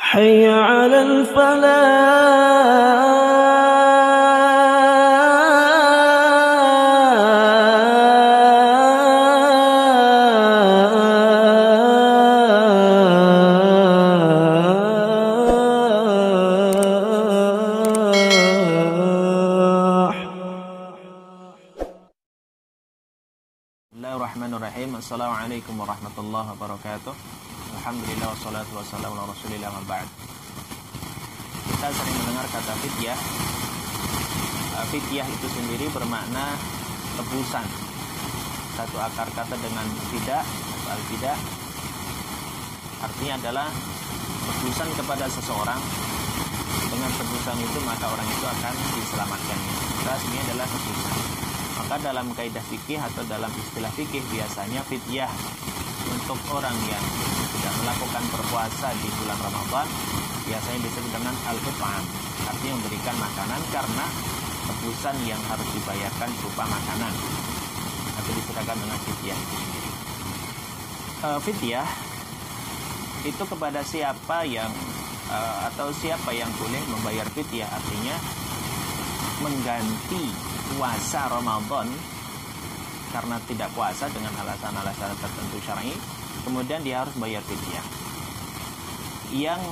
حي على الفلاح. Bismillahirrahmanirrahim. Assalamualaikum warahmatullahi wabarakatuh. Alhamdulillah wassalatu wassalamu ala rasulillah wa ba'd. Kita sering mendengar kata fidyah. Fidyah itu sendiri bermakna tebusan. Satu akar kata dengan fidah atau al-fidah artinya adalah tebusan kepada seseorang. Dengan tebusan itu maka orang itu akan diselamatkan. Rasanya adalah tebusan. Maka dalam kaidah fikih atau dalam istilah fikih biasanya fidyah untuk orang yang sudah melakukan berpuasa di bulan Ramadan biasanya disebut dengan al-it'am, artinya memberikan makanan karena tebusan yang harus dibayarkan berupa makanan, atau disediakan dengan fidyah itu sendiri. Fidyah itu kepada siapa yang atau siapa yang boleh membayar fidyah, artinya mengganti puasa Ramadan karena tidak puasa dengan alasan-alasan tertentu syar'i, kemudian dia harus bayar fidyah. Yang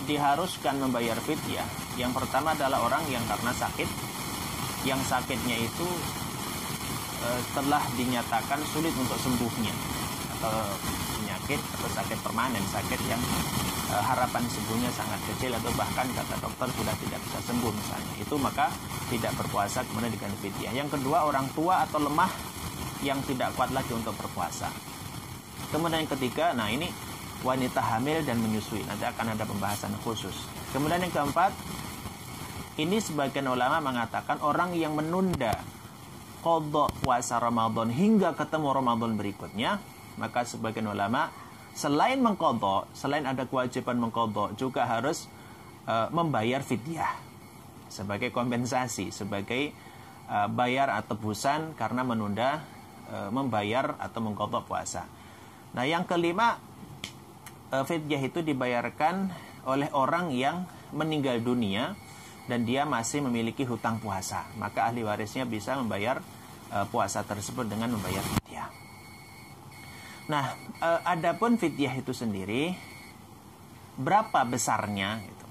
diharuskan membayar fidyah yang pertama adalah orang yang karena sakit, yang sakitnya itu telah dinyatakan sulit untuk sembuhnya, atau penyakit atau sakit permanen, sakit yang harapan sembuhnya sangat kecil atau bahkan kata dokter sudah tidak bisa sembuh misalnya, itu maka tidak berpuasa kemudian diganti fidyah. Yang kedua, orang tua atau lemah yang tidak kuat lagi untuk berpuasa. Kemudian yang ketiga, nah ini wanita hamil dan menyusui, nanti akan ada pembahasan khusus. Kemudian yang keempat, ini sebagian ulama mengatakan orang yang menunda qadha puasa Ramadan hingga ketemu Ramadan berikutnya, maka sebagian ulama selain mengqadha, selain ada kewajiban mengqadha, juga harus membayar fidyah sebagai kompensasi, sebagai bayar atau tebusan karena menunda membayar atau mengqadha puasa. Nah, yang kelima, fidyah itu dibayarkan oleh orang yang meninggal dunia dan dia masih memiliki hutang puasa, maka ahli warisnya bisa membayar puasa tersebut dengan membayar fidyah. Nah, adapun fidyah itu sendiri berapa besarnya gitu.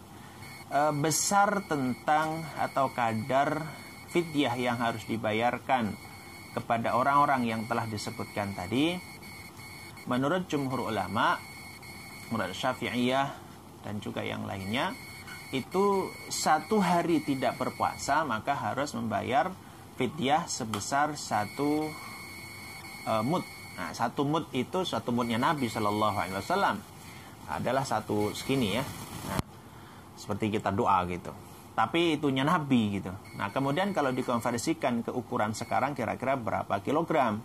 Besar tentang atau kadar fidyah yang harus dibayarkan kepada orang-orang yang telah disebutkan tadi, menurut jumhur ulama, menurut Syafi'iyah dan juga yang lainnya, itu 1 hari tidak berpuasa maka harus membayar fidyah sebesar 1 mud. Nah, 1 mud itu 1 mudnya Nabi Shallallahu Alaihi Wasallam adalah 1 segini ya. Nah, seperti kita doa gitu. Tapi itunya Nabi gitu. Nah, kemudian kalau dikonversikan ke ukuran sekarang kira-kira berapa kilogram?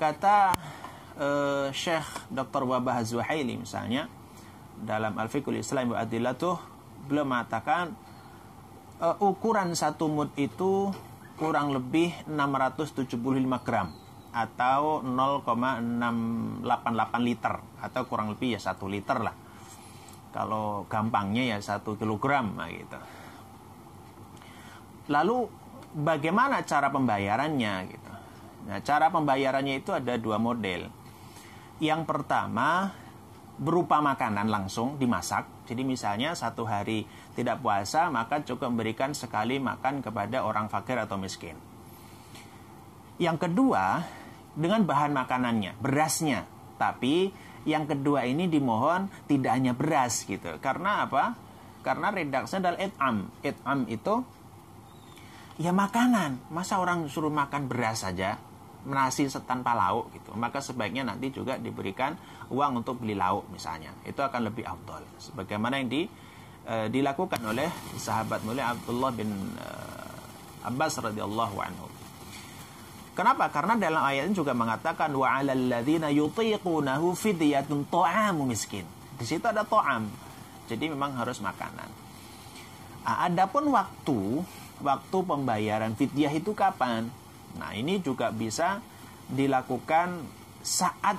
Kata Syekh Dr. Wabah Az-Zuhaili misalnya dalam Al-Fiqhul Islam wa Adillatuh, beliau mengatakan ukuran 1 mud itu kurang lebih 675 gram atau 0,688 liter atau kurang lebih ya 1 liter lah. Kalau gampangnya ya 1 kilogram gitu. Lalu bagaimana cara pembayarannya gitu. Nah, cara pembayarannya itu ada 2 model. Yang pertama berupa makanan langsung dimasak. Jadi misalnya 1 hari tidak puasa maka cukup memberikan sekali makan kepada orang fakir atau miskin. Yang kedua dengan bahan makanannya, berasnya. Tapi yang kedua ini dimohon tidak hanya beras gitu. Karena apa? Karena redaksinya adalah it'am. It'am itu ya makanan. Masa orang suruh makan beras saja, nasi tanpa lauk gitu. Maka sebaiknya nanti juga diberikan uang untuk beli lauk misalnya. Itu akan lebih afdal. Sebagaimana yang dilakukan oleh sahabat mulia Abdullah bin Abbas radhiyallahu anhu. Kenapa? Karena dalam ayat ini juga mengatakan wa 'alal ladzina yutiqunahu fidyatun ta'amu miskin. Di situ ada ta'am. Jadi memang harus makanan. Adapun waktu pembayaran fidyah itu kapan? Nah, ini juga bisa dilakukan saat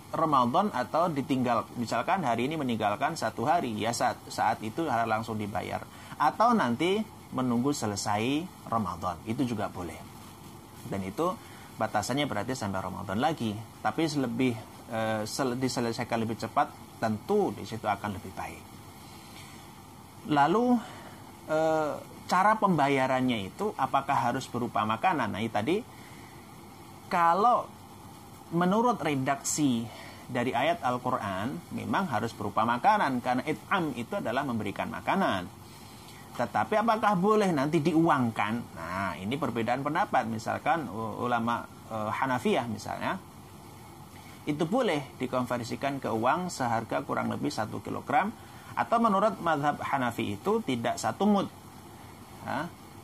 Ramadan atau ditinggal, misalkan hari ini meninggalkan 1 hari, ya saat itu harus langsung dibayar, atau nanti menunggu selesai Ramadan, itu juga boleh. Dan itu batasannya berarti sampai Ramadan lagi, tapi diselesaikan lebih cepat, tentu di situ akan lebih baik. Lalu cara pembayarannya itu apakah harus berupa makanan? Nah, tadi kalau menurut redaksi dari ayat Al-Quran memang harus berupa makanan, karena it'am itu adalah memberikan makanan. Tetapi apakah boleh nanti diuangkan? Nah, ini perbedaan pendapat. Misalkan ulama Hanafiyah misalnya, itu boleh dikonversikan ke uang seharga kurang lebih 1 kilogram. Atau menurut mazhab Hanafi itu tidak 1 mud,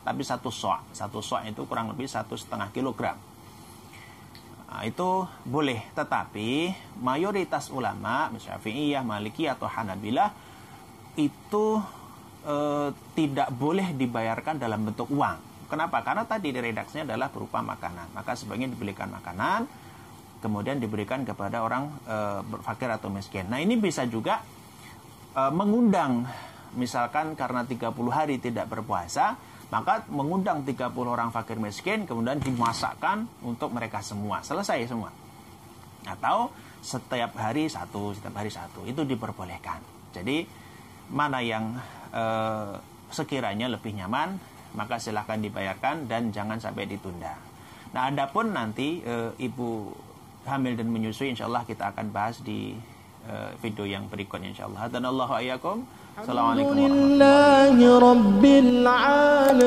tapi 1 so'. 1 so' itu kurang lebih 1,5 kilogram. Nah, itu boleh. Tetapi mayoritas ulama, Syafi'iyah, Malikiyah atau Hanabilah, itu tidak boleh dibayarkan dalam bentuk uang. Kenapa? Karena tadi redaksinya adalah berupa makanan. Maka sebaiknya dibelikan makanan, kemudian diberikan kepada orang fakir atau miskin. Nah, ini bisa juga mengundang, misalkan karena 30 hari tidak berpuasa, maka mengundang 30 orang fakir miskin, kemudian dimasakkan untuk mereka semua, selesai semua. Atau setiap hari satu, itu diperbolehkan. Jadi mana yang sekiranya lebih nyaman, maka silahkan dibayarkan dan jangan sampai ditunda. Nah, adapun nanti ibu hamil dan menyusui, insyaallah kita akan bahas di video yang berikutnya insyaallah. Hadanallahu ayyakum. Assalamualaikum warahmatullahi wabarakatuh.